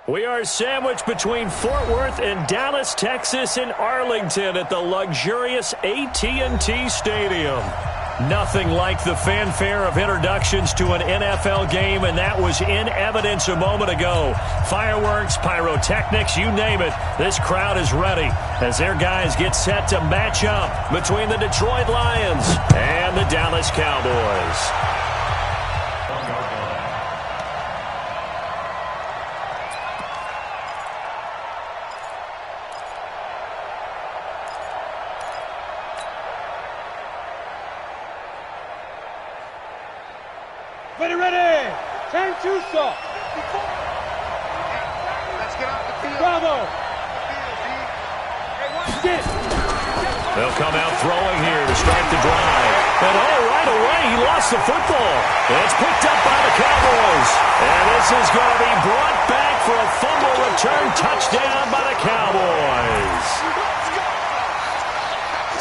We are sandwiched between Fort Worth and Dallas, Texas, in Arlington at the luxurious AT&T Stadium. Nothing like the fanfare of introductions to an NFL game, and that was in evidence a moment ago. Fireworks, pyrotechnics, you name it. This crowd is ready as their guys get set to match up between the Detroit Lions and the Dallas Cowboys. Ready. 10 2-stop. Let's get out the field. Bravo. They'll come out throwing here to start the drive. And right away, he lost the football. It's picked up by the Cowboys. And this is going to be brought back for a fumble return touchdown by the Cowboys.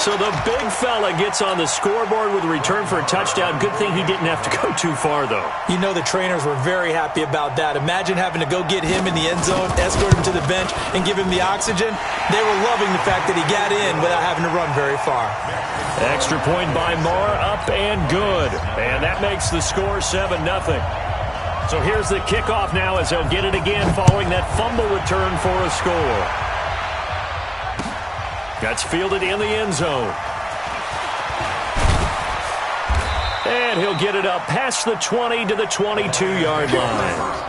So the big fella gets on the scoreboard with a return for a touchdown. Good thing he didn't have to go too far, though. You know the trainers were very happy about that. Imagine having to go get him in the end zone, escort him to the bench, and give him the oxygen. They were loving the fact that he got in without having to run very far. Extra point by Marr, up and good. And that makes the score 7-0. So here's the kickoff now as they'll get it again following that fumble return for a score. That's fielded in the end zone. And he'll get it up past the 20 to the 22-yard line.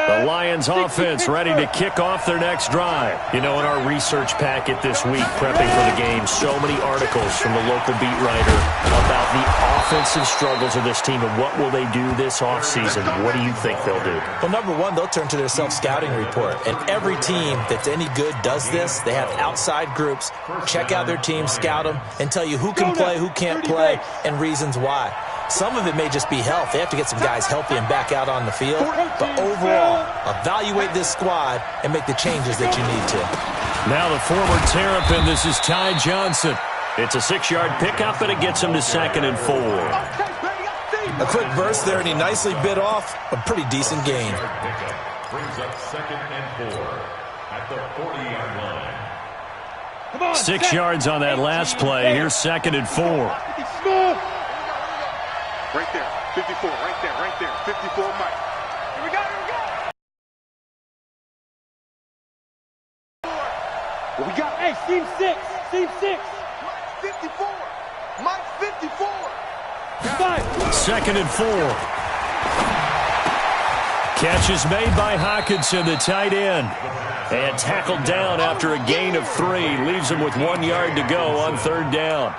The Lions offense ready to kick off their next drive. You know, in our research packet this week, prepping for the game, so many articles from the local beat writer about the offensive struggles of this team and what will they do this offseason. What do you think they'll do? Well, number one, they'll turn to their self-scouting report. And every team that's any good does this. They have outside groups, check out their team, scout them, and tell you who can play, who can't play, and reasons why. Some of it may just be health. They have to get some guys healthy and back out on the field. But overall, evaluate this squad and make the changes that you need to. Now the former Terrapin, this is Ty Johnson. It's a 6-yard pickup, and it gets him to 2nd and 4. A quick burst there, and he nicely bit off a pretty decent gain. Brings up 2nd and 4 at the 40-yard line. 6 yards on that last play. Here's 2nd and 4. Right there, 54, right there, 54, Mike. Here we go. What we got? Hey, Team 6. Mike 54. Mike 54. 2nd and 4. Catch is made by Hawkinson, the tight end. And tackled down after a gain of 3. Leaves him with 1 yard to go on 3rd down.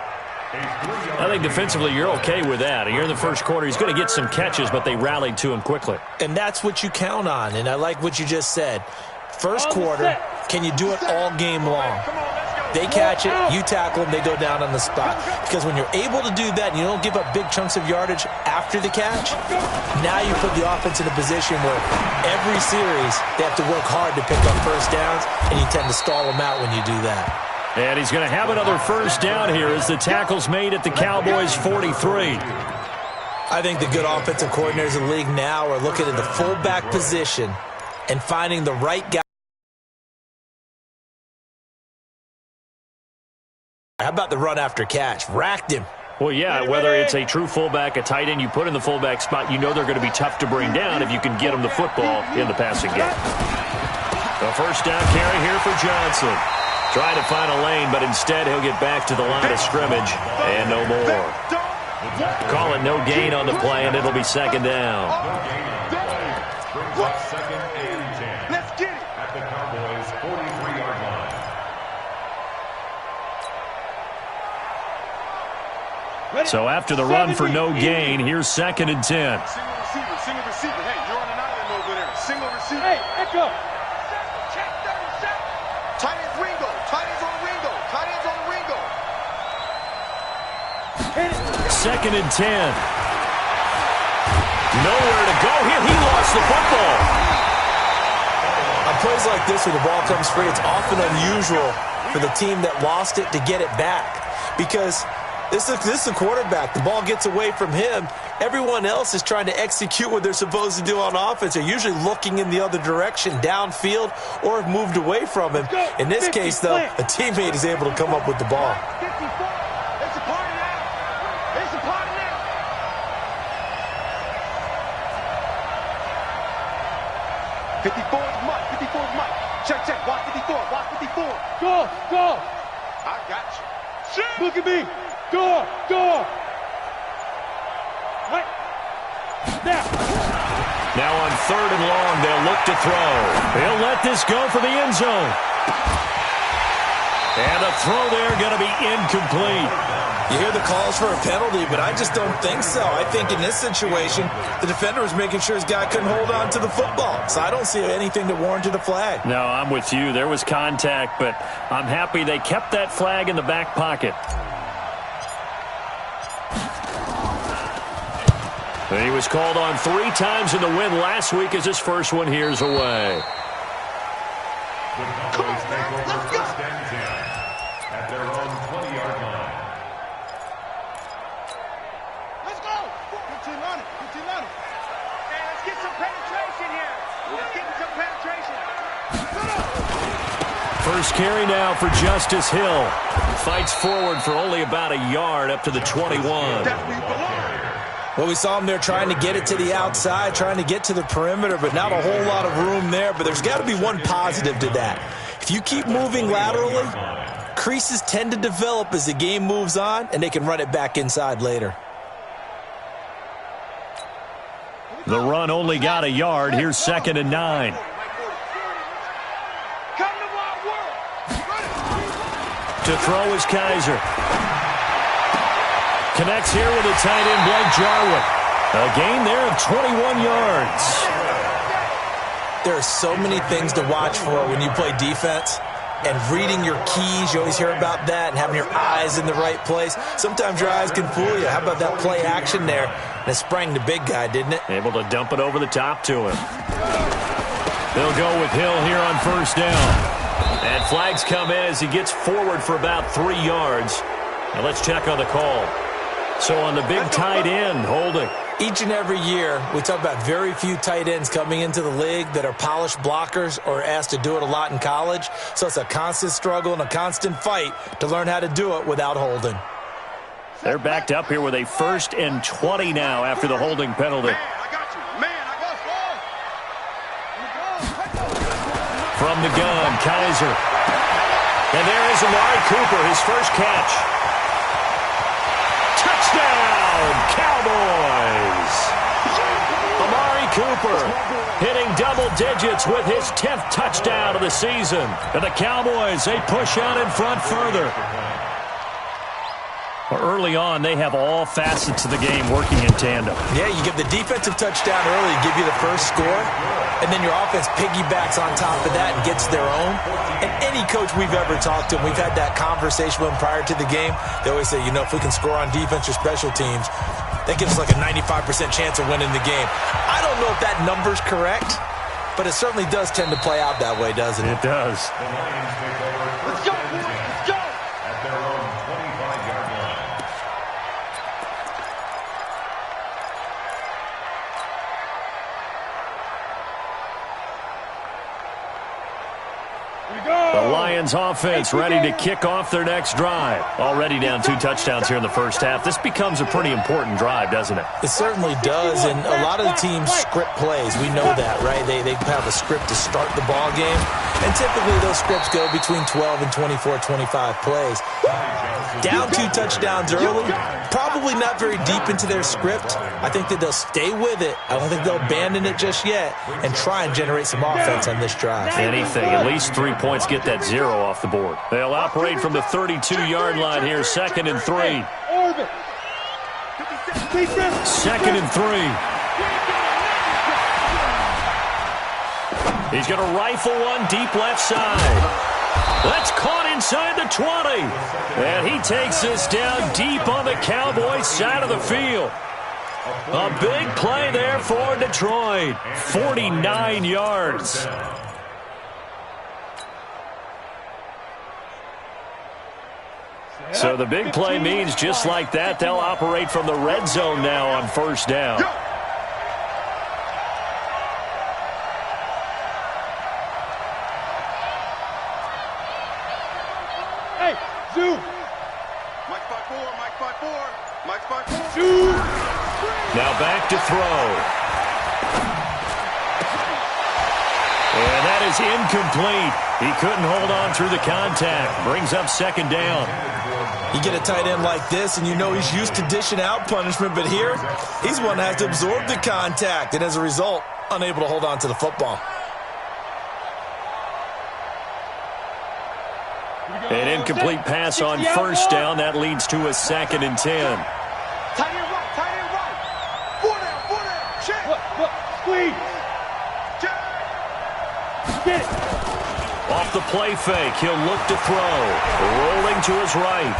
I think defensively you're okay with that. You're in the first quarter. He's going to get some catches, but they rallied to him quickly. And that's what you count on, and I like what you just said. First quarter, can you do it all game long? They catch it, you tackle them, they go down on the spot. Because when you're able to do that and you don't give up big chunks of yardage after the catch, now you put the offense in a position where every series they have to work hard to pick up first downs, and you tend to stall them out when you do that. And he's going to have another first down here as the tackle's made at the Cowboys' 43. I think the good offensive coordinators in the league now are looking at the fullback position and finding the right guy. How about the run after catch? Racked him. Well, yeah, whether it's a true fullback, a tight end you put in the fullback spot, you know they're going to be tough to bring down if you can get them the football in the passing game. A first down carry here for Johnson. Trying to find a lane, but instead he'll get back to the line of scrimmage and no more. Call it no gain on the play, and it'll be 2nd down. Let's get it. At the Cowboys' 43-yard line. So after the run for no gain, here's 2nd and 10. Single receiver. Hey, you're on an island over there. Single receiver. Hey, echo. Tight ends Ringo. Tight ends on Ringo. Tight ends on Ringo. 2nd and 10. Nowhere to go here. He lost the football. I'm plays like this where the ball comes free, it's often unusual for the team that lost it to get it back. Because this is a quarterback. The ball gets away from him. Everyone else is trying to execute what they're supposed to do on offense. They're usually looking in the other direction, downfield, or have moved away from him. In this case, though, a teammate is able to come up with the ball. It's a party now. It's a party now. '54 is Mike. 54 is Mike. Check. Watch 54. Watch 54. Go. I got you. Look at me. Door. Right. Now on 3rd and long, they'll look to throw. He'll let this go for the end zone. And the throw there going to be incomplete. You hear the calls for a penalty, but I just don't think so. I think in this situation, the defender was making sure his guy couldn't hold on to the football. So I don't see anything that warranted a flag. No, I'm with you. There was contact, but I'm happy they kept that flag in the back pocket. He was called on 3 times in the win last week as his first one here's away. The Cowboys take over first and 10 at their own 20-yard line. Let's go. 15 on it. Hey, let's get some penetration here. Let's get some penetration. First carry now for Justice Hill. Fights forward for only about a yard up to the 21. Well, we saw him there trying to get it to the outside, trying to get to the perimeter, but not a whole lot of room there. But there's got to be one positive to that. If you keep moving laterally, creases tend to develop as the game moves on, and they can run it back inside later. The run only got a yard. Here's 2nd and 9. To throw is Kaiser. Connects here with a tight end, Blake Jarwin. A gain there of 21 yards. There are so many things to watch for when you play defense. And reading your keys, you always hear about that, and having your eyes in the right place. Sometimes your eyes can fool you. How about that play action there? And it sprang the big guy, didn't it? Able to dump it over the top to him. They'll go with Hill here on 1st down. And flags come in as he gets forward for about 3 yards. Now let's check on the call. So on the big tight end, holding. Each and every year, we talk about very few tight ends coming into the league that are polished blockers or asked to do it a lot in college. So it's a constant struggle and a constant fight to learn how to do it without holding. They're backed up here with a 1st and 20 now after the holding penalty. From the gun, Kaiser. And there is Amari Cooper, his first catch. Touchdown, Cowboys! Amari Cooper hitting double digits with his 10th touchdown of the season. And the Cowboys, they push out in front further. Early on, they have all facets of the game working in tandem. Yeah, you give the defensive touchdown early, give you the first score, and then your offense piggybacks on top of that and gets their own. And any coach we've ever talked to, and we've had that conversation with them prior to the game, they always say, you know, if we can score on defense or special teams, that gives us like a 95% chance of winning the game. I don't know if that number's correct, but it certainly does tend to play out that way, doesn't it? It does. The Lions take over first and 10 at their own 25-yard line. The Lions offense ready to kick off their next drive. Already down 2 touchdowns here in the first half. This becomes a pretty important drive, doesn't it? It certainly does, and a lot of the teams script plays. We know that, right? They have a script to start the ball game, and typically those scripts go between 12 and 24, 25 plays. Down 2 touchdowns early, probably not very deep into their script. I think that they'll stay with it. I don't think they'll abandon it just yet and try and generate some offense on this drive. Anything, at least 3 points, get that 0 off the board. They'll operate from the 32-yard line here, 2nd and 3. 2nd and 3. He's going to rifle one deep left side. That's caught inside the 20. And he takes this down deep on the Cowboys side of the field. A big play there for Detroit. 49 yards. So the big play means just like that, they'll operate from the red zone now on first down. Hey, Zoo. Mike 5-4, Mike 5-4, Mike 5-4. Zoo. Now back to throw. And that is incomplete. He couldn't hold on through the contact. Brings up second down. You get a tight end like this, and you know he's used to dishing out punishment, but here, he's one that has to absorb the contact, and as a result, unable to hold on to the football. An incomplete pass on first down. That leads to a 2nd and 10. Tight end right, tight end right. 4 down, check. Look, squeeze. Check. Get it. Off the play fake, he'll look to throw. Rolling to his right.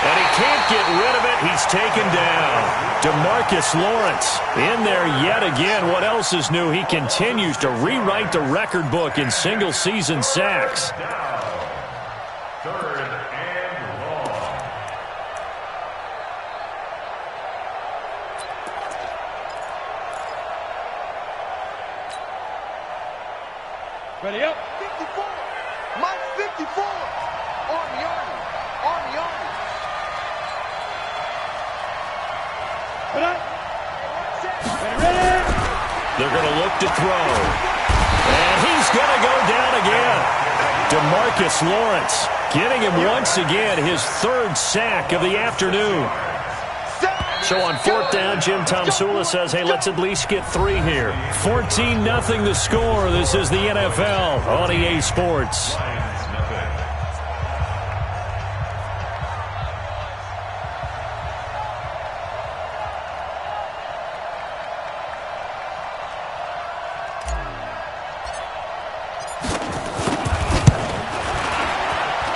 And he can't get rid of it. He's taken down. DeMarcus Lawrence in there yet again. What else is new? He continues to rewrite the record book in single-season sacks. 3rd and long. Ready up. 54. Mike 54. Army. Ready. They're going to look to throw. And he's going to go down again. DeMarcus Lawrence getting him once again, his 3rd sack of the afternoon. So on 4th down, Jim Tomsula says, hey, let's at least get 3 here. 14-0 the score. This is the NFL on EA Sports.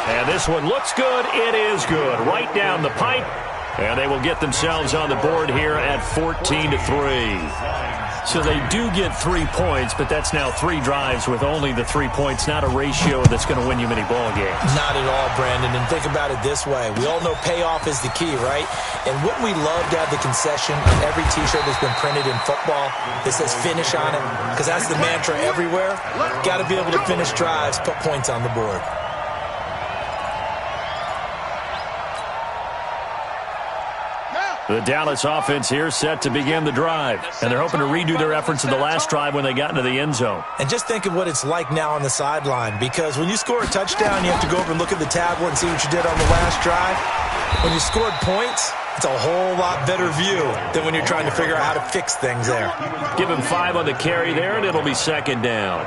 And this one looks good. It is good. Right down the pipe. And they will get themselves on the board here at 14-3. So they do get 3 points, but that's now 3 drives with only the 3 points, not a ratio that's going to win you many ball games. Not at all, Brandon. And think about it this way. We all know payoff is the key, right? And wouldn't we love to have the concession on every T-shirt that's been printed in football that says finish on it? Because that's the mantra everywhere. Got to be able to finish drives, put points on the board. The Dallas offense here set to begin the drive. And they're hoping to redo their efforts in the last drive when they got into the end zone. And just think of what it's like now on the sideline, because when you score a touchdown, you have to go over and look at the tablet and see what you did on the last drive. When you scored points, it's a whole lot better view than when you're trying to figure out how to fix things there. Give him 5 on the carry there, and it'll be 2nd down.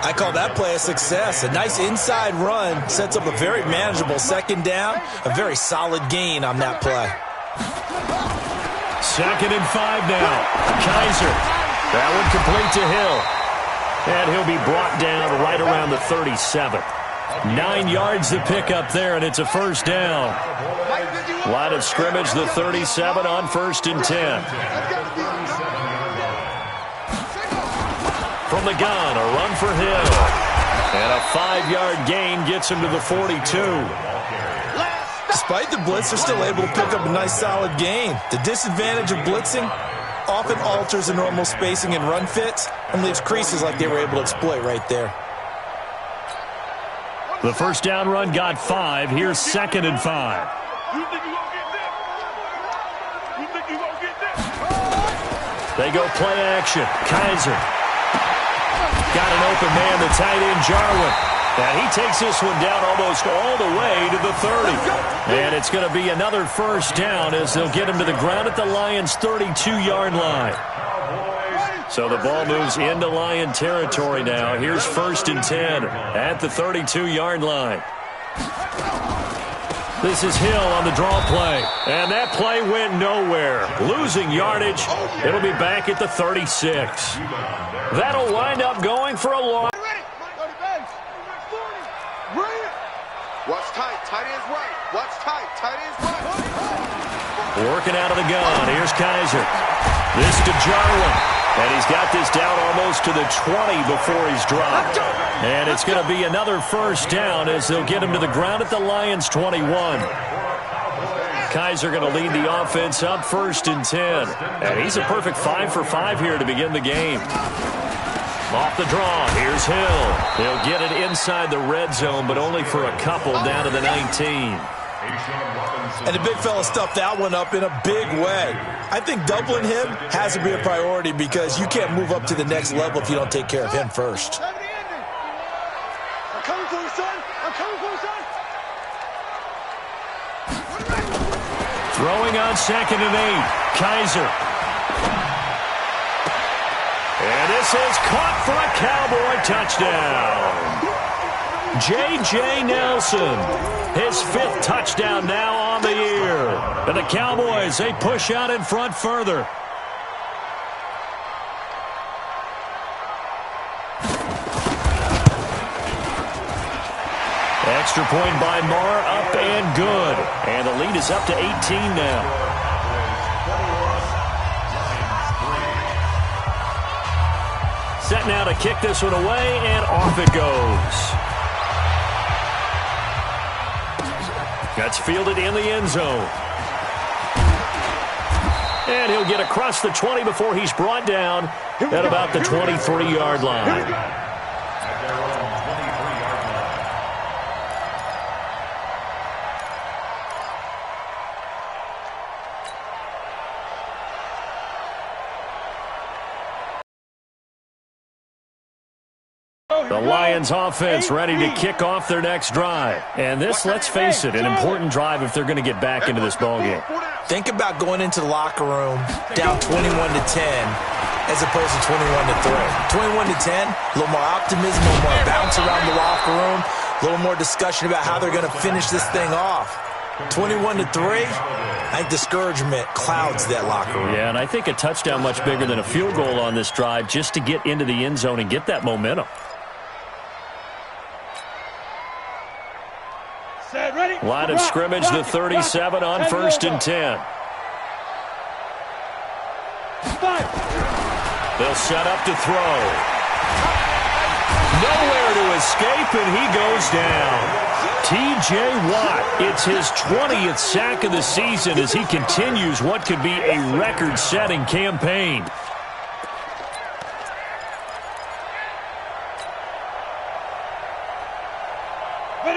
I call that play a success. A nice inside run sets up a very manageable 2nd down, a very solid gain on that play. 2nd and 5 now. Kaiser. That one complete to Hill. And he'll be brought down right around the 37. 9 yards to pick up there, and it's a first down. Line of scrimmage, the 37 on 1st and 10. From the gun, a run for Hill. And a 5-yard gain gets him to the 42. Despite the blitz, they're still able to pick up a nice solid gain. The disadvantage of blitzing often alters the normal spacing and run fits and leaves creases like they were able to exploit right there. The first down run got 5. Here's 2nd and 5. They go play action. Kaiser. Got an open man, the tight end, Jarwin. And he takes this one down almost all the way to the 30. And it's going to be another first down as they'll get him to the ground at the Lions' 32-yard line. So the ball moves into Lion territory now. Here's 1st and 10 at the 32-yard line. This is Hill on the draw play. And that play went nowhere. Losing yardage. It'll be back at the 36. That'll wind up going for a loss. Watch tight, tight end's right. Watch tight, tight end's right. Working out of the gun. Here's Kaiser. This to Jarwin. And he's got this down almost to the 20 before he's dropped. And it's going to be another first down as they'll get him to the ground at the Lions' 21. Kaiser going to lead the offense up 1st and 10. And he's a perfect 5 for 5 here to begin the game. Off the draw, here's Hill. He'll get it inside the red zone, but only for a couple down to the 19. And the big fella stuffed that one up in a big way. I think doubling him has to be a priority because you can't move up to the next level if you don't take care of him first. I'm coming for you, son. I'm coming for you, son. Throwing on 2nd and 8. Kaiser. And this is caught for a Cowboy touchdown. J.J. Nelson, his 5th touchdown now on the year. And the Cowboys, they push out in front further. Extra point by Marr, up and good. And the lead is up to 18 now. Set now to kick this one away, and off it goes. That's fielded in the end zone. And he'll get across the 20 before he's brought down at about the 23-yard line. The Lions offense ready to kick off their next drive. And this, let's face it, an important drive if they're going to get back into this ballgame. Think about going into the locker room down 21-10 as opposed to 21-3. 21-10, a little more optimism, a little more bounce around the locker room, a little more discussion about how they're going to finish this thing off. 21-3, I think discouragement clouds that locker room. Yeah, and I think a touchdown much bigger than a field goal on this drive just to get into the end zone and get that momentum. Line of scrimmage, the 37 on 1st and 10. They'll set up to throw. Nowhere to escape, and he goes down. T.J. Watt, it's his 20th sack of the season as he continues what could be a record-setting campaign.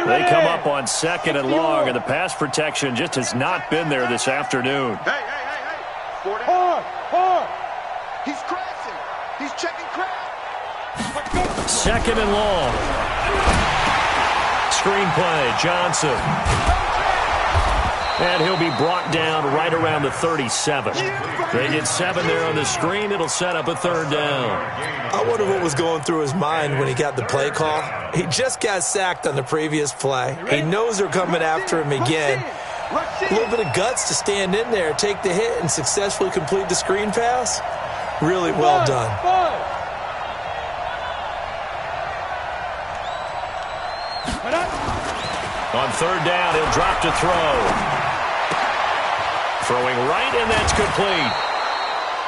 They come up on 2nd and long, and the pass protection just has not been there this afternoon. Hey. He's crashing. He's checking crowd. 2nd and long. Screenplay, Johnson. And he'll be brought down right around the 37. They get 7 there on the screen. It'll set up a 3rd down. I wonder what was going through his mind when he got the play call. He just got sacked on the previous play. He knows they're coming after him again. A little bit of guts to stand in there, take the hit, and successfully complete the screen pass. Really well done. On 3rd down, he'll drop to throw. Throwing right, and that's complete.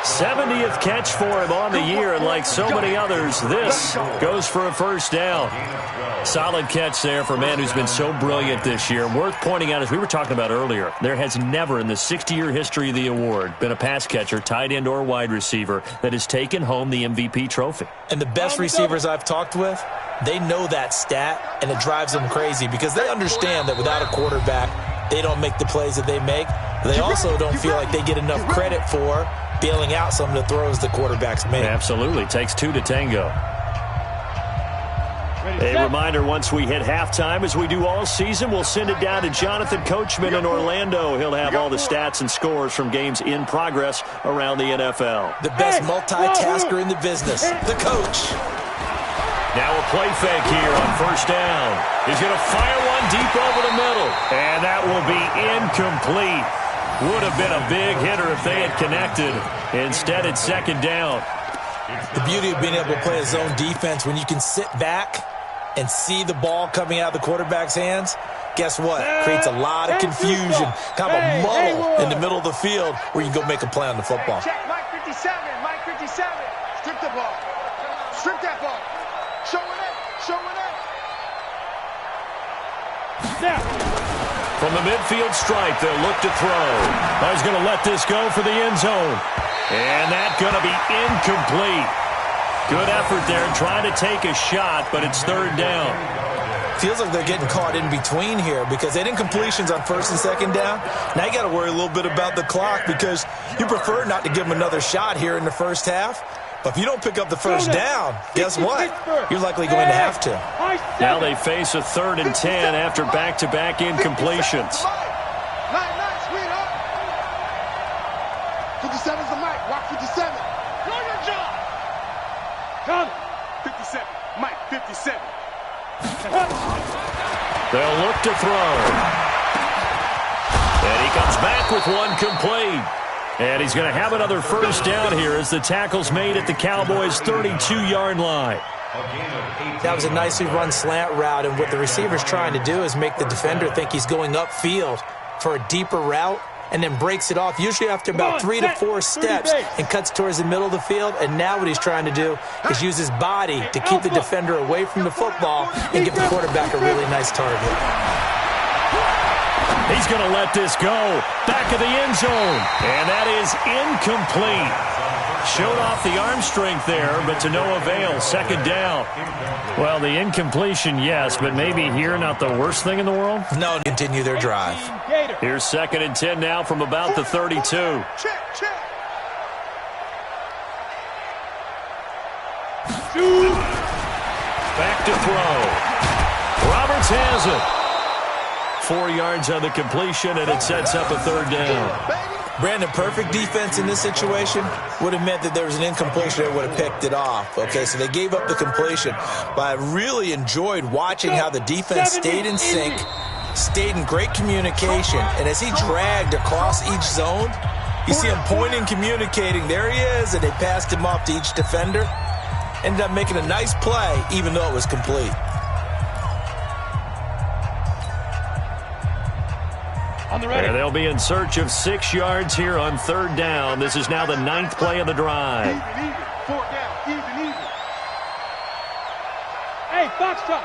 70th catch for him on the year, and like so many others, this goes for a 1st down. Solid catch there for a man who's been so brilliant this year. Worth pointing out, as we were talking about earlier, there has never in the 60-year history of the award been a pass catcher, tight end, or wide receiver that has taken home the MVP trophy. And the best receivers I've talked with, they know that stat, and it drives them crazy because they understand that without a quarterback, they don't make the plays that they make. They also don't feel like they get enough credit for bailing out some of the throws the quarterbacks make. Absolutely. Takes 2 to tango. A reminder, once we hit halftime, as we do all season, we'll send it down to Jonathan Coachman in Orlando. He'll have all the stats and scores from games in progress around the NFL. The best multitasker in the business, the coach. Now a play fake here on 1st down. He's going to fire one deep over the middle, and that will be incomplete. Would have been a big hitter if they had connected. Instead, it's 2nd down. The beauty of being able to play a zone defense when you can sit back and see the ball coming out of the quarterback's hands, guess what? Creates a lot of confusion, kind of a muddle in the middle of the field where you can go make a play on the football. Check, Mike 57, Mike 57. the ball. Strip that ball. Show it up. Show it up. From the midfield stripe, they'll look to throw. He's going to let this go for the end zone. And that's going to be incomplete. Good effort there, trying to take a shot, but it's third down. Feels like they're getting caught in between here because they didn't completions on first and second down. Now you got to worry a little bit about the clock because you prefer not to give them another shot here in the first half. But if you don't pick up the first down, guess what? You're likely going to have to. Now they face a 3rd and 10 after back-to-back incompletions. 57's the mic. Watch 57. Do your job. Come. 57. Mike, 57. They'll look to throw. And he comes back with one complete. And he's going to have another first down here as the tackle's made at the Cowboys' 32-yard line. That was a nicely run slant route, and what the receiver's trying to do is make the defender think he's going upfield for a deeper route and then breaks it off, usually after about 3 to 4 steps, and cuts towards the middle of the field. And now what he's trying to do is use his body to keep the defender away from the football and give the quarterback a really nice target. He's going to let this go. Back of the end zone. And that is incomplete. Showed off the arm strength there, but to no avail. Second down. Well, the incompletion, yes, but maybe here not the worst thing in the world? No, continue their drive. Here's 2nd and 10 now from about the 32. Check. Back to throw. Roberts has it. 4 yards on the completion, and it sets up a 3rd down. Brandon, perfect defense in this situation would have meant that there was an incompletion that would have picked it off. Okay, so they gave up the completion, but I really enjoyed watching how the defense stayed in sync, stayed in great communication, and as he dragged across each zone, you see him pointing, communicating. There he is, and they passed him off to each defender. Ended up making a nice play, even though it was complete. And they'll be in search of 6 yards here on 3rd down. This is now the 9th play of the drive. Even. 4 down. Even. Hey, box truck.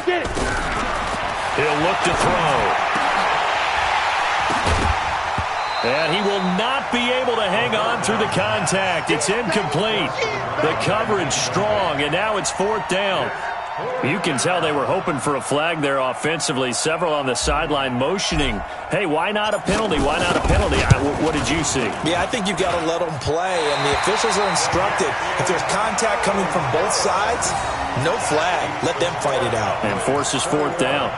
Get it. He'll look to throw. And he will not be able to hang on through the contact. It's incomplete. The coverage strong, and now it's 4th down. You can tell they were hoping for a flag there offensively. Several on the sideline motioning, hey, why not a penalty? Why not a penalty? What did you see? Yeah, I think you've got to let them play, and the officials are instructed. If there's contact coming from both sides, no flag. Let them fight it out. And forces 4th down.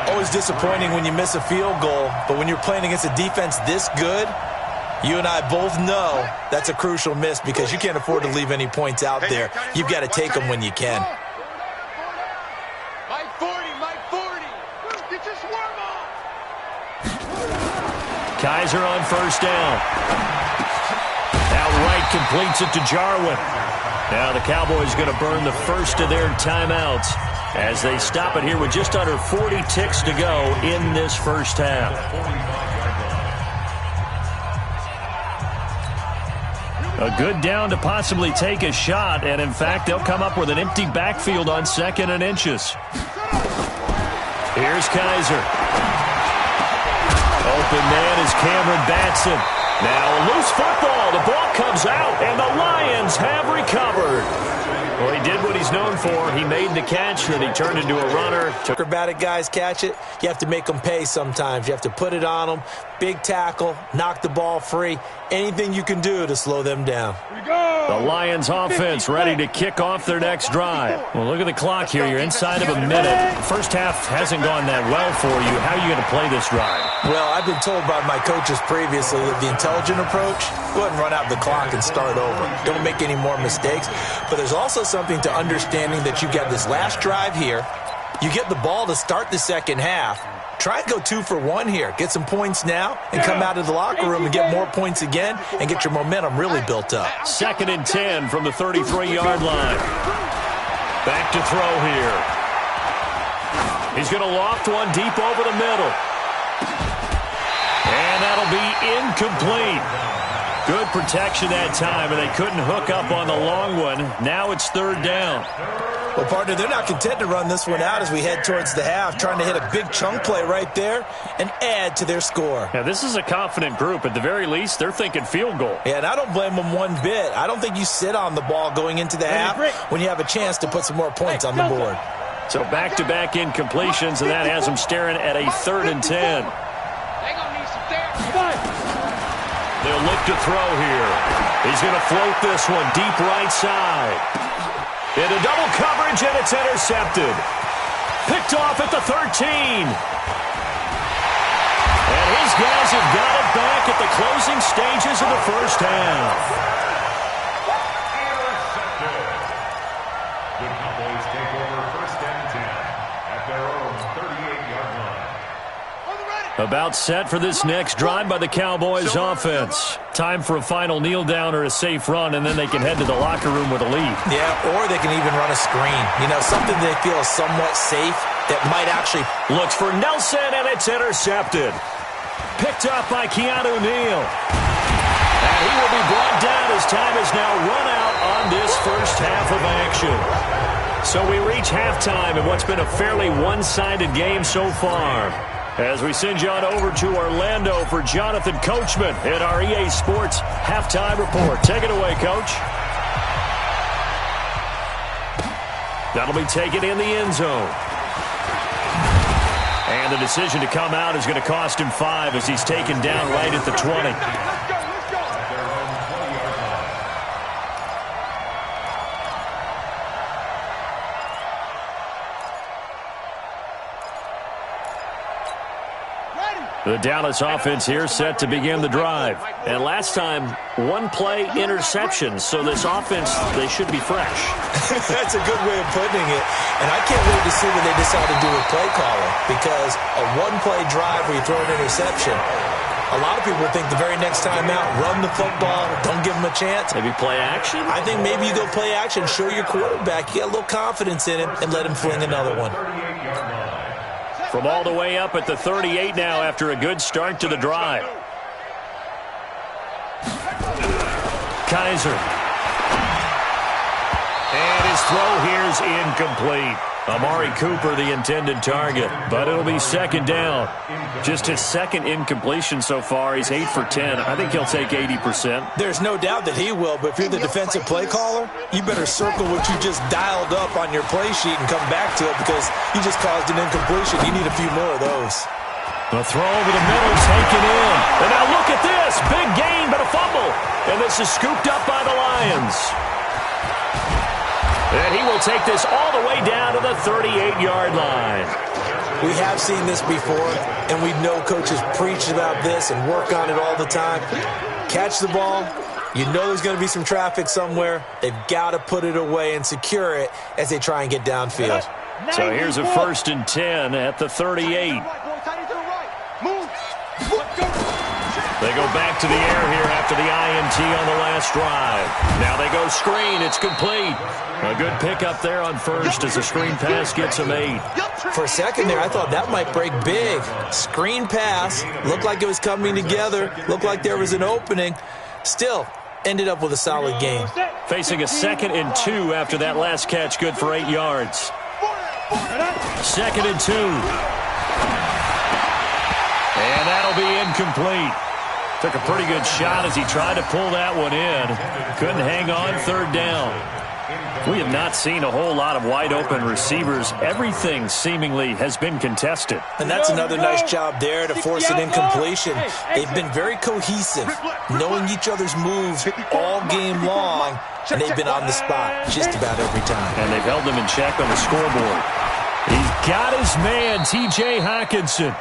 Always disappointing when you miss a field goal, but when you're playing against a defense this good, you and I both know that's a crucial miss because you can't afford to leave any points out there. You've got to take them when you can. Mike 40. Get your swarm on. Kaiser on 1st down. Outright completes it to Jarwin. Now the Cowboys going to burn the first of their timeouts as they stop it here with just under 40 ticks to go in this first half. A good down to possibly take a shot, and in fact, they'll come up with an empty backfield on 2nd and inches. Here's Kaiser. Open man is Cameron Batson. Now a loose football. The ball comes out, and the Lions have recovered. Well, he did what he's known for. He made the catch, and he turned into a runner. Acrobatic guys catch it. You have to make them pay sometimes. You have to put it on them. Big tackle, knock the ball free. Anything you can do to slow them down. The Lions offense ready to kick off their next drive. Well, look at the clock here. You're inside of a minute. First half hasn't gone that well for you. How are you going to play this drive? Well, I've been told by my coaches previously that the intelligent approach, go ahead and run out the clock and start over. Don't make any more mistakes. But there's also something to understanding that you get this last drive here. You get the ball to start the second half. Try and go 2 for 1 here. Get some points now and come out of the locker room and get more points again and get your momentum really built up. 2nd and 10 from the 33-yard line. Back to throw here. He's going to loft one deep over the middle. And that'll be incomplete. Good protection that time, and they couldn't hook up on the long one. Now it's third down. Well, partner, they're not content to run this one out as we head towards the half, trying to hit a big chunk play right there and add to their score. Yeah, this is a confident group. At the very least, they're thinking field goal. Yeah, and I don't blame them one bit. I don't think you sit on the ball going into the half when you have a chance to put some more points on the board. So back-to-back incompletions, and that has them staring at a 3rd and 10. They're gonna need some therapy. They'll look to throw here. He's going to float this one deep right side. Into double coverage, and it's intercepted. Picked off at the 13. And his guys have got it back at the closing stages of the first half. Intercepted. The Cowboys take over 1st and 10 at their own 38-yard line. About set for this next drive by the Cowboys offense. Time for a final kneel down or a safe run, and then they can head to the locker room with a lead. Yeah, or they can even run a screen. You know, something they feel is somewhat safe that might actually... Looks for Nelson, and it's intercepted. Picked up by Keanu Neal. And he will be brought down as time is now run out on this first half of action. So we reach halftime in what's been a fairly one-sided game so far. As we send you on over to Orlando for Jonathan Coachman in our EA Sports Halftime Report. Take it away, Coach. That'll be taken in the end zone. And the decision to come out is going to cost him 5 as he's taken down right at the 20. The Dallas offense here set to begin the drive. And last time, one-play interception. So this offense, they should be fresh. That's a good way of putting it. And I can't wait to see what they decide to do with play calling. Because a one-play drive where you throw an interception, a lot of people think the very next time out, run the football, don't give them a chance. Maybe play action? I think maybe you go play action, show your quarterback, you get a little confidence in him, and let him fling another one. From all the way up at the 38 now after a good start to the drive. Kaiser. And his throw here is incomplete. Amari Cooper, the intended target, but it'll be second down. Just his second incompletion so far. He's 8 for 10. I think he'll take 80%. There's no doubt that he will, but if you're the defensive play caller, you better circle what you just dialed up on your play sheet and come back to it because you just caused an incompletion. You need a few more of those. The throw over the middle, taken in. And now look at this. Big gain, but a fumble. And this is scooped up by the Lions. And he will take this all the way down to the 38-yard line. We have seen this before, and we know coaches preach about this and work on it all the time. Catch the ball. You know there's going to be some traffic somewhere. They've got to put it away and secure it as they try and get downfield. So here's a 1st and 10 at the 38. They go back to the air here after the INT on the last drive. Now they go screen. It's complete. A good pickup there on first as the screen pass gets him 8. For a second there, I thought that might break big. Screen pass. Looked like it was coming together. Looked like there was an opening. Still, ended up with a solid game. Facing a 2nd and 2 after that last catch. Good for 8 yards. 2nd and 2. And that'll be incomplete. Took a pretty good shot as he tried to pull that one in. Couldn't hang on, 3rd down. We have not seen a whole lot of wide-open receivers. Everything seemingly has been contested. And that's another nice job there to force an incompletion. They've been very cohesive, knowing each other's moves all game long, and they've been on the spot just about every time. And they've held them in check on the scoreboard. He's got his man, T.J. Hockenson.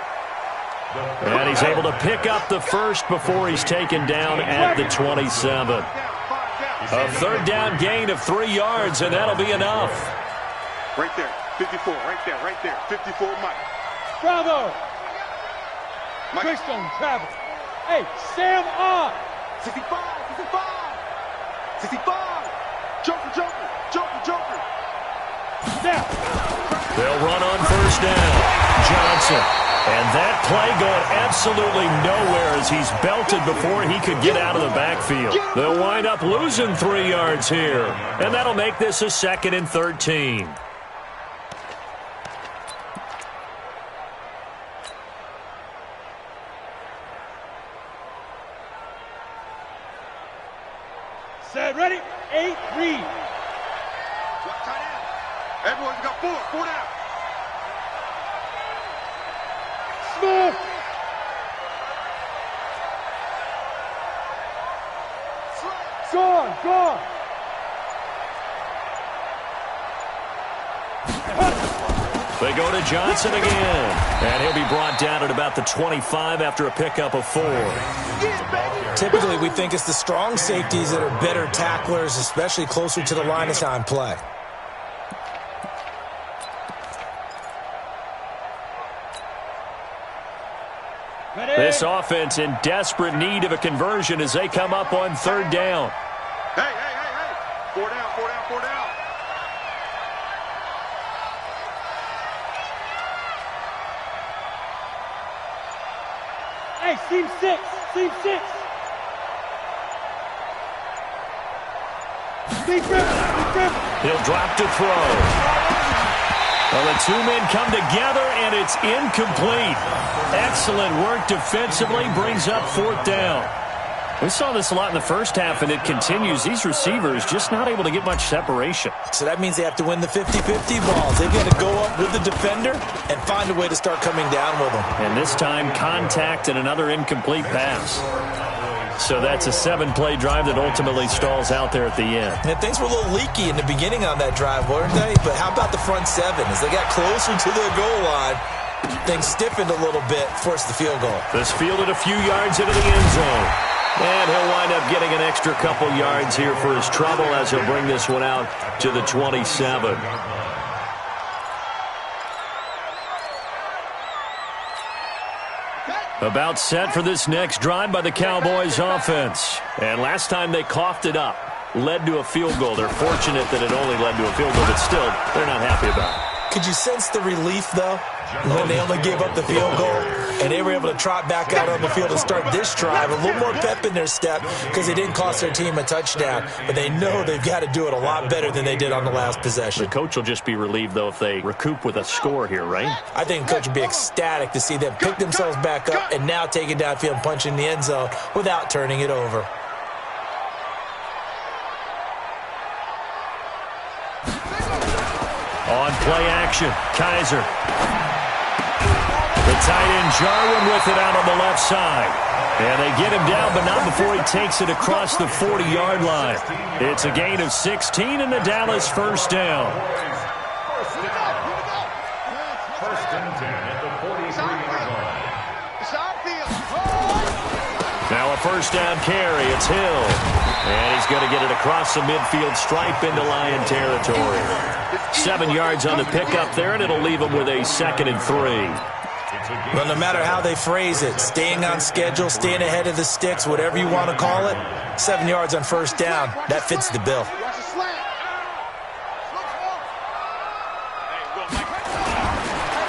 And he's able to pick up the first before he's taken down at the 27. A 3rd down gain of 3 yards, and that'll be enough. Right there, 54, right there, 54, Mike. Bravo! Twist on travel. Hey, Sam on! 65, 65, 65. Joker. Now. They'll run on 1st down. Johnson. And that play going absolutely nowhere as he's belted before he could get out of the backfield. They'll wind up losing 3 yards here. And that'll make this a 2nd and 13. Set, ready, 8, read. Tight end. Everyone's got 4 down. Smith. Gone. They go to Johnson again. And he'll be brought down at about the 25 after a pickup of 4. Typically, we think it's the strong safeties that are better tacklers, especially closer to the line of time play. This offense in desperate need of a conversion as they come up on 3rd down. Hey. 4 down. Hey, seam 6. Deep grip. He'll drop to throw. Well, the 2 men come together, and it's incomplete. Excellent work defensively, brings up 4th down. We saw this a lot in the first half, and it continues. These receivers just not able to get much separation. So that means they have to win the 50-50 balls. They've got to go up with the defender and find a way to start coming down with them. And this time, contact and another incomplete pass. So that's a 7-play drive that ultimately stalls out there at the end. And things were a little leaky in the beginning on that drive, weren't they? But how about the front 7? As they got closer to their goal line, things stiffened a little bit, forced the field goal. This fielded a few yards into the end zone. And he'll wind up getting an extra couple yards here for his trouble as he'll bring this one out to the 27. About set for this next drive by the Cowboys offense. And last time they coughed it up, led to a field goal. They're fortunate that it only led to a field goal, but still, they're not happy about it. Could you sense the relief, though, when they only gave up the field goal and they were able to trot back out on the field and start this drive? A little more pep in their step because it didn't cost their team a touchdown, but they know they've got to do it a lot better than they did on the last possession. The coach will just be relieved, though, if they recoup with a score here, right? I think the coach would be ecstatic to see them pick themselves back up and now take it downfield and punch in the end zone without turning it over. On play action, Kaiser. The tight end Jarwin with it out on the left side. And they get him down, but not before he takes it across the 40-yard line. It's a gain of 16 and the Dallas first down. First and 10 at the 43-yard line. Now a first down carry. It's Hill. And he's going to get it across the midfield stripe into Lion territory. 7 yards on the pickup there, and it'll leave him with a 2nd and 3. Well, no matter how they phrase it, staying on schedule, staying ahead of the sticks, whatever you want to call it, 7 yards on first down, that fits the bill.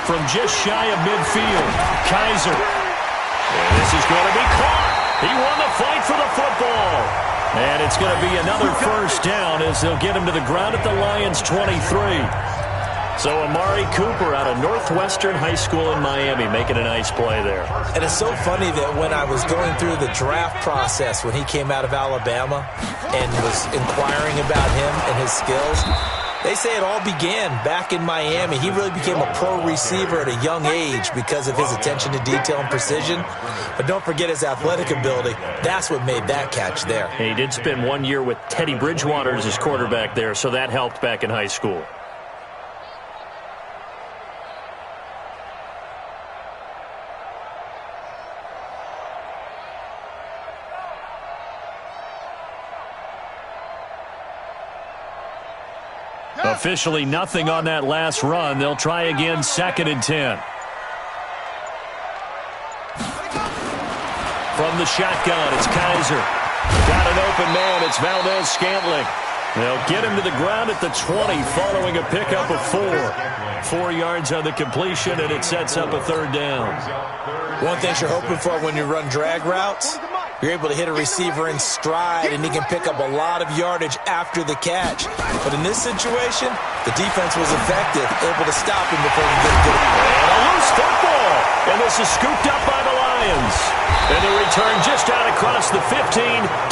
From just shy of midfield, Kaiser. And this is going to be caught. He won the fight for the football. And it's going to be another first down as they'll get him to the ground at the Lions' 23. So Amari Cooper out of Northwestern High School in Miami making a nice play there. And it's so funny that when I was going through the draft process when he came out of Alabama and was inquiring about him and his skills, they say it all began back in Miami. He really became a pro receiver at a young age because of his attention to detail and precision. But don't forget his athletic ability. That's what made that catch there. And he did spend 1 year with Teddy Bridgewater as his quarterback there, so that helped back in high school. Officially nothing on that last run. They'll try again, 2nd and 10. From the shotgun, it's Kaiser. Got an open man. It's Valdez Scantling. They'll get him to the ground at the 20 following a pickup of 4. 4 yards on the completion, and it sets up a 3rd down. One thing you're hoping for when you run drag routes, you're able to hit a receiver in stride, and he can pick up a lot of yardage after the catch. But in this situation, the defense was effective, able to stop him before he could get it. And a loose football, and this is scooped up by the Lions. And the return just out across the 15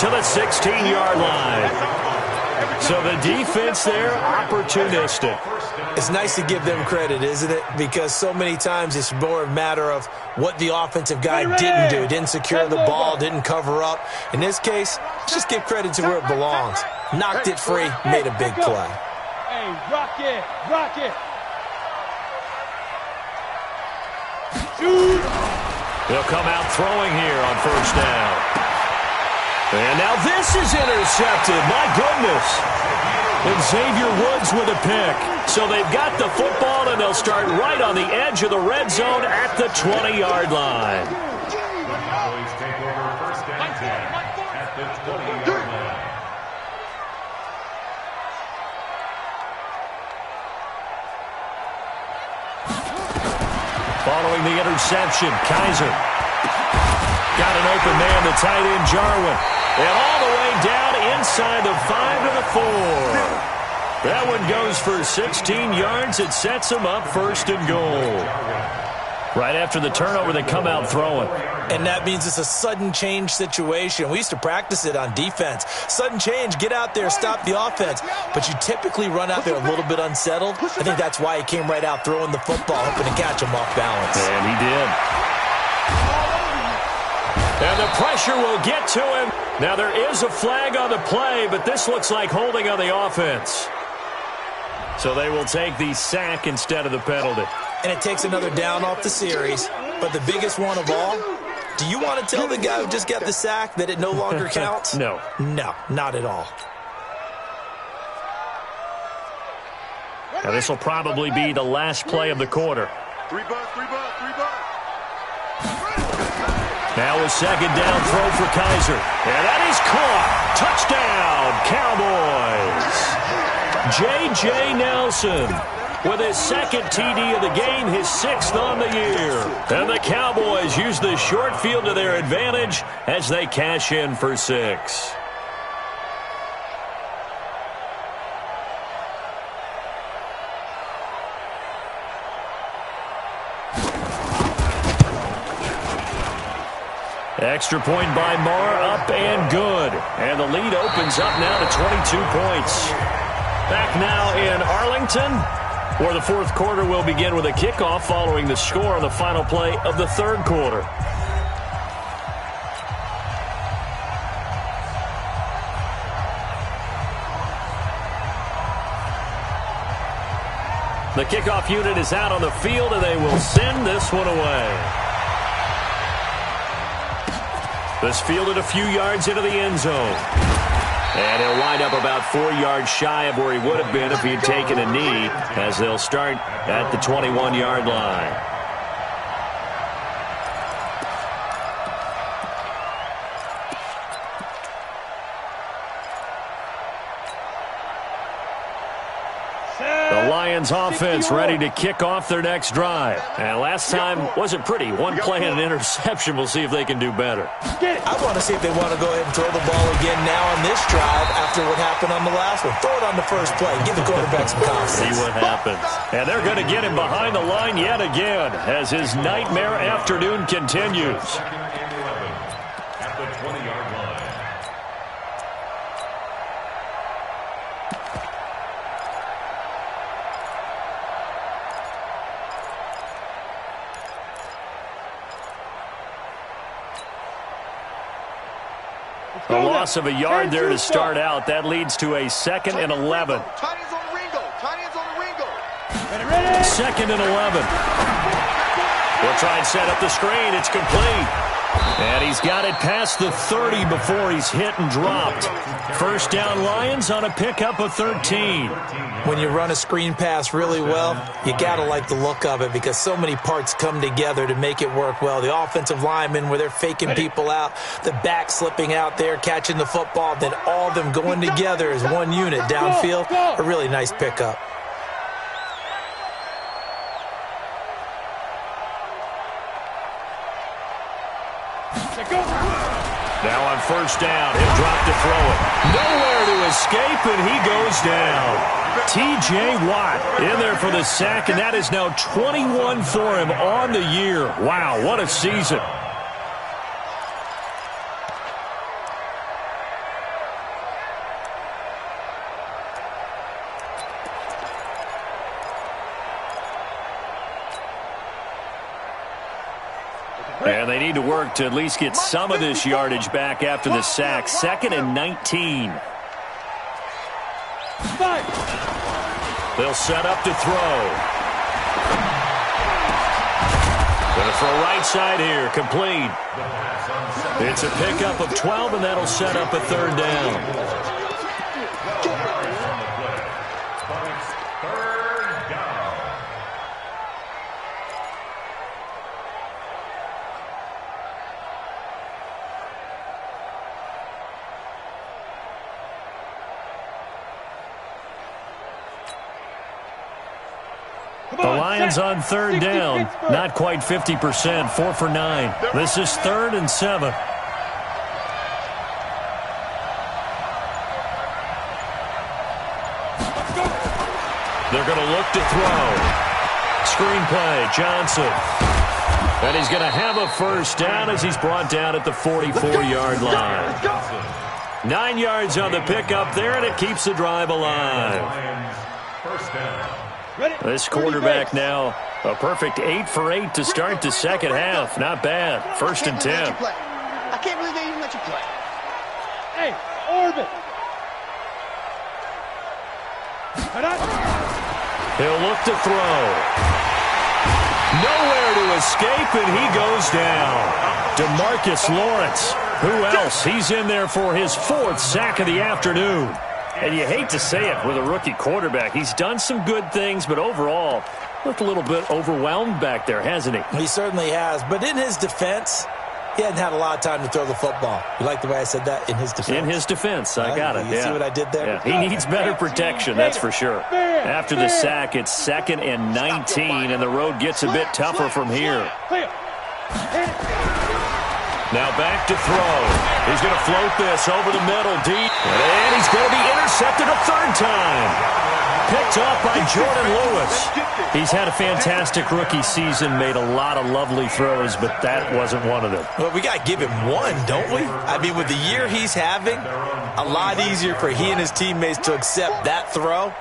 to the 16-yard line. So the defense there, opportunistic. It's nice to give them credit, isn't it? Because so many times it's more a matter of what the offensive guy didn't do. Didn't secure the ball, didn't cover up. In this case, let's just give credit to where it belongs. Knocked it free, made a big play. Hey, rock it, rock it. Shoot. They'll come out throwing here on 1st down. And now this is intercepted. My goodness. And Xavier Woods with a pick. So they've got the football, and they'll start right on the edge of the red zone at the 20-yard line. Cowboys take over 1st and 10 at the 20-yard line. Following the interception, Kaiser got an open man, the tight end Jarwin. And all the way down inside the 5 to the 4. That one goes for 16 yards. It sets them up 1st and goal. Right after the turnover, they come out throwing. And that means it's a sudden change situation. We used to practice it on defense. Sudden change, get out there, stop the offense. But you typically run out there a little bit unsettled. I think that's why he came right out throwing the football, hoping to catch him off balance. And he did. And the pressure will get to him. Now there is a flag on the play, but this looks like holding on the offense. So they will take the sack instead of the penalty. And it takes another down off the series. But the biggest one of all, do you want to tell the guy who just got the sack that it no longer counts? No. No, not at all. Now this will probably be the last play of the quarter. 3 bucks, 3 bucks, 3 bucks. Now a 2nd down throw for Kaiser. And that is caught. Touchdown, Cowboys. J.J. Nelson with his 2nd TD of the game, his 6th on the year. And the Cowboys use the short field to their advantage as they cash in for 6. Extra point by Marr, up and good. And the lead opens up now to 22 points. Back now in Arlington, where the 4th quarter will begin with a kickoff following the score on the final play of the 3rd quarter. The kickoff unit is out on the field, and they will send this one away. This fielded a few yards into the end zone. And he'll wind up about 4 yards shy of where he would have been if he had taken a knee, as they'll start at the 21-yard line. The Lions offense ready to kick off their next drive. And last time wasn't pretty. One play and an interception. We'll see if they can do better. I want to see if they want to go ahead and throw the ball again now on this drive after what happened on the last one. Throw it on the first play. Give the quarterback some confidence. See what happens. And they're going to get him behind the line yet again as his nightmare afternoon continues. At the 20-yard line. A loss of a yard there to start out. That leads to a 2nd and 11. Tight ends on the Ringo. Tight ends on the Ringo. 2nd and 11. We'll try and set up the screen. It's complete. And he's got it past the 30 before he's hit and dropped. First down Lions on a pickup of 13. When you run a screen pass really well, you got to like the look of it because so many parts come together to make it work well. The offensive linemen where they're faking people out, the back slipping out there, catching the football, then all of them going together as one unit downfield. A really nice pickup. Now on first down, he'll drop to throw it. Nowhere to escape, and he goes down. T.J. Watt in there for the sack, and that is now 21 for him on the year. Wow, what a season. And they need to work to at least get some of this yardage back after the sack. 2nd and 19. They'll set up to throw. Going to throw right side here. Complete. It's a pickup of 12, and that'll set up a third down. The Lions on third down. Not quite 50%. 4 for 9. This is 3rd and 7. They're going to look to throw. Screenplay, Johnson. And he's going to have a first down as he's brought down at the 44-yard line. 9 yards on the pickup there, and it keeps the drive alive. First down. This quarterback now a perfect 8 for 8 to start the second half. Not bad. 1st and 10. I can't believe they even let you play. Hey, orbit. He'll look to throw. Nowhere to escape, and he goes down. DeMarcus Lawrence. Who else? He's in there for his 4th sack of the afternoon. And you hate to say it with a rookie quarterback. He's done some good things, but overall, looked a little bit overwhelmed back there, hasn't he? He certainly has. But in his defense, he hadn't had a lot of time to throw the football. You like the way I said that? In his defense. In his defense. I got it. You see what I did there? Yeah. He needs better protection, that's for sure. After the sack, it's 2nd and 19, and the road gets a bit tougher from here. Now back to throw. He's going to float this over the middle deep. And he's going to be intercepted a 3rd time. Picked off by Jordan Lewis. He's had a fantastic rookie season, made a lot of lovely throws, but that wasn't one of them. Well, we got to give him one, don't we? I mean, with the year he's having, a lot easier for he and his teammates to accept that throw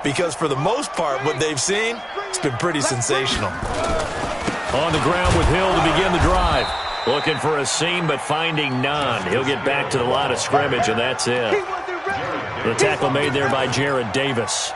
because for the most part, what they've seen, it's been pretty sensational. On the ground with Hill to begin the drive. Looking for a seam, but finding none. He'll get back to the line of scrimmage, and that's it. The tackle made there by Jared Davis.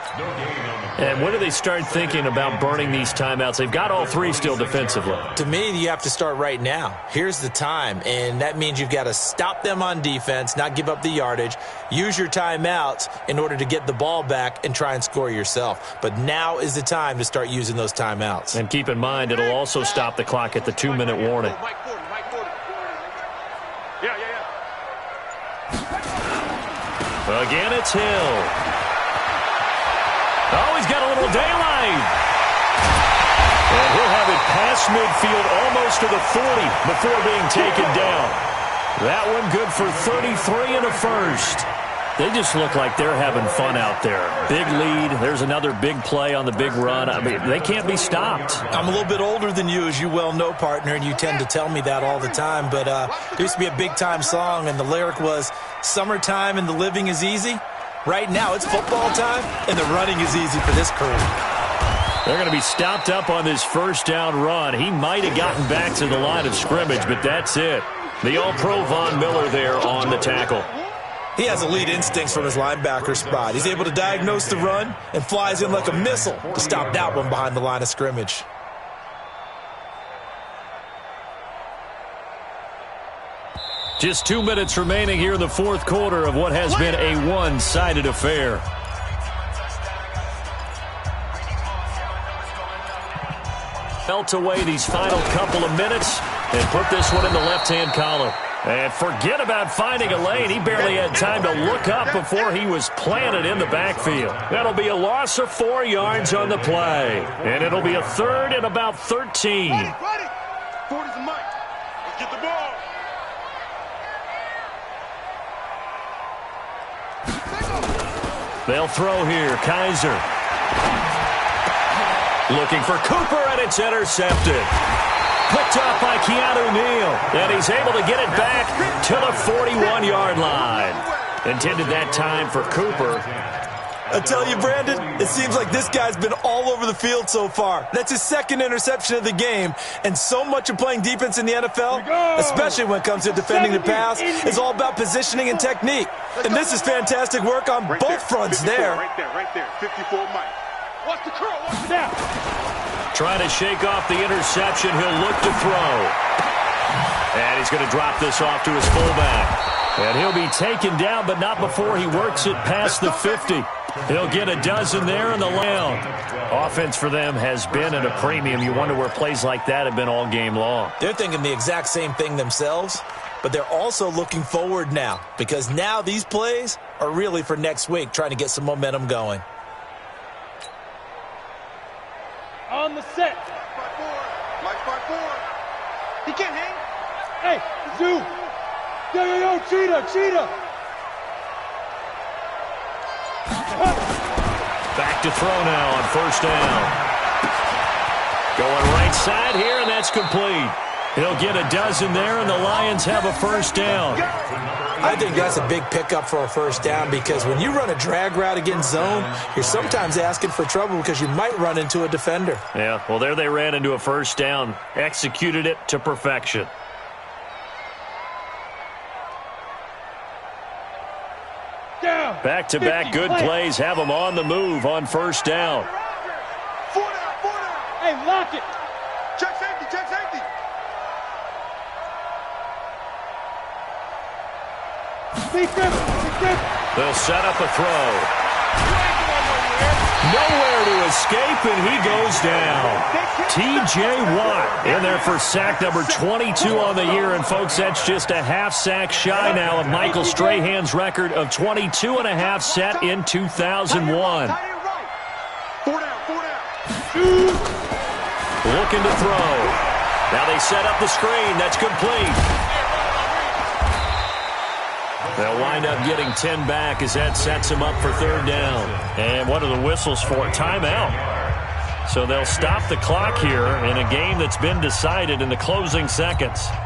And when do they start thinking about burning these timeouts? They've got all 3 still defensively. To me, you have to start right now. Here's the time, and that means you've got to stop them on defense, not give up the yardage, use your timeouts in order to get the ball back and try and score yourself. But now is the time to start using those timeouts. And keep in mind, it'll also stop the clock at the 2-minute warning. Again, it's Hill. Oh, he's got a little daylight. And he'll have it past midfield almost to the 40 before being taken down. That one good for 33 and a first. They just look like they're having fun out there. Big lead. There's another big play on the big run. I mean, they can't be stopped. I'm a little bit older than you, as you well know, partner, and you tend to tell me that all the time. But there used to be a big-time song, and the lyric was, "Summertime and the living is easy." Right now, it's football time, and the running is easy for this crew. They're going to be stopped up on this first down run. He might have gotten back to the line of scrimmage, but that's it. The All-Pro Von Miller there on the tackle. He has elite instincts from his linebacker spot. He's able to diagnose the run and flies in like a missile to stop that one behind the line of scrimmage. Just 2 minutes remaining here in the fourth quarter of what has been a one-sided affair. Melt away these final couple of minutes and put this one in the left-hand column. And forget about finding a lane. He barely had time to look up before he was planted in the backfield. That'll be a loss of 4 yards on the play. And it'll be a third and about 13. 40's a mic. Let's get the ball. They'll throw here. Kaiser. Looking for Cooper, and it's intercepted. Picked up by Keanu Neal, and he's able to get it back to the 41-yard line. Intended that time for Cooper. I tell you, Brandon, it seems like this guy's been all over the field so far. That's his second interception of the game, and so much of playing defense in the NFL, especially when it comes to defending the pass, is all about positioning and technique. And this is fantastic work on both fronts there. Right there. 54 Mike. Watch the curl. Watch it down. Trying to shake off the interception. He'll look to throw. And he's going to drop this off to his fullback. And he'll be taken down, but not before he works it past the 50. He'll get a dozen there in the round. Offense for them has been at a premium. You wonder where plays like that have been all game long. They're thinking the exact same thing themselves, but they're also looking forward now, because now these plays are really for next week, trying to get some momentum going. On the set. Life by 4. He can't hang. Hey, Zoo. Yo, cheetah. Back to throw now on first down. Going right side here, and that's complete. He'll get a dozen there, and the Lions have a first down. I think that's a big pickup for a first down, because when you run a drag route against zone, you're sometimes asking for trouble because you might run into a defender. Yeah, well, there they ran into a first down. Executed it to perfection. Back-to-back good plays have them on the move on first down. 4 down. Hey, lock it. Check safety. They'll set up a throw. Nowhere to escape, and he goes down. T.J. Watt in there for sack number 22 on the year. And, folks, that's just a half sack shy now of Michael Strahan's record of 22 and a half set in 2001. 4 down. Looking to throw. Now they set up the screen. That's complete. They'll wind up getting 10 back as that sets them up for third down. And what are the whistles for? Timeout. So they'll stop the clock here in a game that's been decided in the closing seconds. Here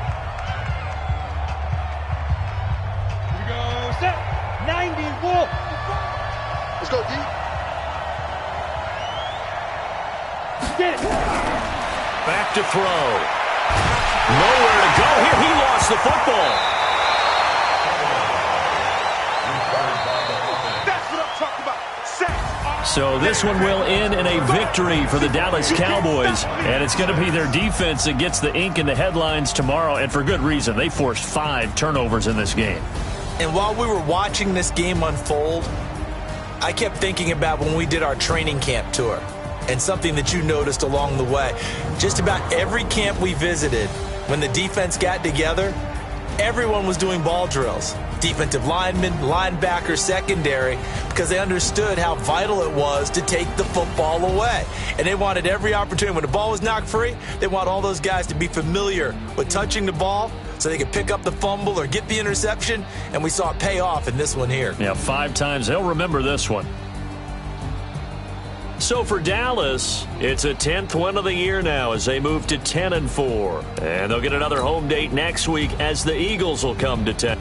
we go. Set. 90, Wolf. Let's go, D. Get it. Back to throw. Nowhere to go here. He lost the football. So this one will end in a victory for the Dallas Cowboys, and it's going to be their defense that gets the ink in the headlines tomorrow, and for good reason. They forced 5 turnovers in this game. And while we were watching this game unfold, I kept thinking about when we did our training camp tour, and something that you noticed along the way. Just about every camp we visited, when the defense got together, everyone was doing ball drills. Defensive linemen, linebacker, secondary, because they understood how vital it was to take the football away. And they wanted every opportunity. When the ball was knocked free, they want all those guys to be familiar with touching the ball so they could pick up the fumble or get the interception, and we saw it pay off in this one here. Yeah, 5 times. They'll remember this one. So for Dallas, it's a 10th win of the year now as they move to 10-4. And they'll get another home date next week as the Eagles will come to 10.